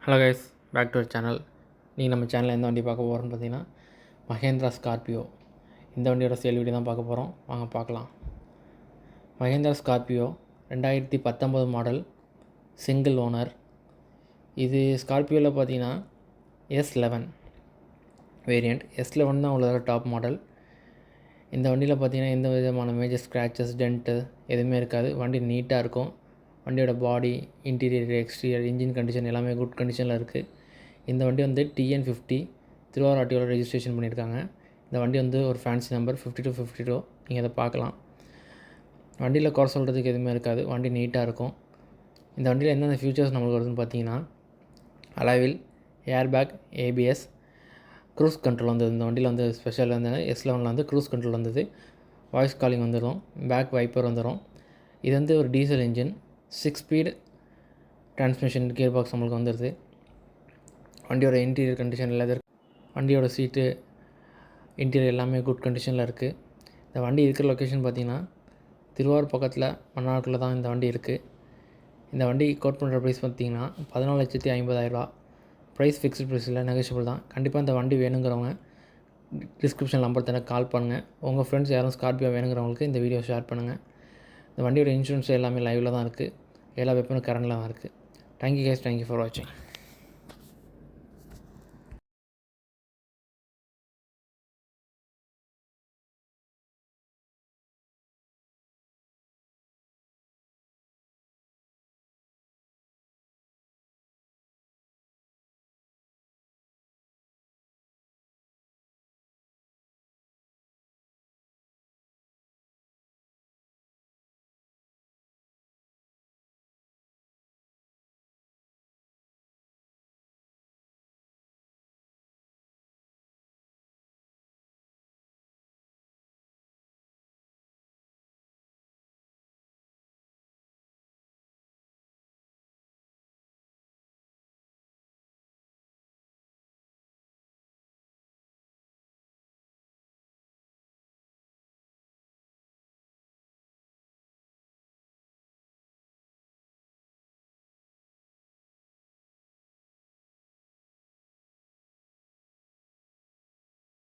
Hello guys, back to our channel. நீங்கள் நம்ம சேனலில் எந்த வண்டி பார்க்க போகிறோம்னு பார்த்தீங்கன்னா மஹேந்திரா ஸ்கார்பியோ. இந்த வண்டியோட சேல் வீடியோ தான் பார்க்க போகிறோம். வாங்க பார்க்கலாம். Mahindra Scorpio 2019 model, single owner. இது ஸ்கார்பியோவில் பார்த்தீங்கன்னா S11 வேரியண்ட். S11 தான் உள்ள டாப் மாடல். இந்த வண்டியில் பார்த்தீங்கன்னா எந்த விதமான மேஜர் ஸ்க்ராச்சஸ், டென்ட்டு எதுவுமே இருக்காது. வண்டி நீட்டாக இருக்கும். வண்டியோட பாடி, இன்டீரியர், எக்ஸ்டீரியர், இன்ஜின் கண்டிஷன் எல்லாமே குட் கண்டிஷனில் இருக்குது. இந்த வண்டி வந்து TN50 திருவாரூர் ஆர்டிஓவில் ரெஜிஸ்ட்ரேஷன் பண்ணியிருக்காங்க. இந்த வண்டி வந்து ஒரு ஃபேன்சி நம்பர் 5252. நீங்கள் அதை பார்க்கலாம். வண்டியில் குறை சொல்கிறதுக்கு எதுவுமே இருக்காது. வண்டி நீட்டாக இருக்கும். இந்த வண்டியில் எந்தெந்த ஃபியூச்சர்ஸ் நம்மளுக்கு வருதுன்னு பார்த்தீங்கன்னா அலாவில், ஏர்பேக், ABS, க்ரூஸ் கண்ட்ரோல் வந்தது. இந்த வண்டியில் வந்து ஸ்பெஷல் வந்து S11 வந்து க்ரூஸ் கண்ட்ரோல் வந்தது. வாய்ஸ் காலிங் வந்துடும். பேக் வைப்பர் வந்துடும். இது வந்து ஒரு diesel engine, 6 speed transmission gear box நம்மளுக்கு வந்துடுது. வண்டியோட இன்டீரியர் கண்டிஷன் லெதர், வண்டியோட சீட்டு, இன்டீரியர் எல்லாமே குட் கண்டிஷனில் இருக்குது. இந்த வண்டி இருக்கிற லொக்கேஷன் பார்த்திங்கன்னா திருவாரூர் பக்கத்தில் மன்னார்குள்ளே தான் இந்த வண்டி இருக்குது. இந்த வண்டி கோட் பண்ணுற ப்ரைஸ் பார்த்திங்கன்னா 14,50,000. ப்ரைஸ் ஃபிக்ஸ்டு ப்ரைஸ் இல்லை, நெகோஷியபிள் தான். கண்டிப்பாக இந்த வண்டி வேணுங்கிறவங்க டிஸ்கிரிப்ஷன் நம்பர் தர கால் பண்ணுங்கள். உங்கள் ஃப்ரெண்ட்ஸ் யாரும் ஸ்கார்பியோ வேணுங்கிறவங்களுக்கு இந்த வீடியோ ஷேர் பண்ணுங்கள். இந்த வண்டியோட இன்சூரன்ஸ் எல்லாமே லைவில் தான் இருக்குது. எல்லா வெப்பனும் கரண்டில் தான் இருக்குது. தேங்க்யூ கைஸ், தேங்க்யூ ஃபார் வாட்சிங்.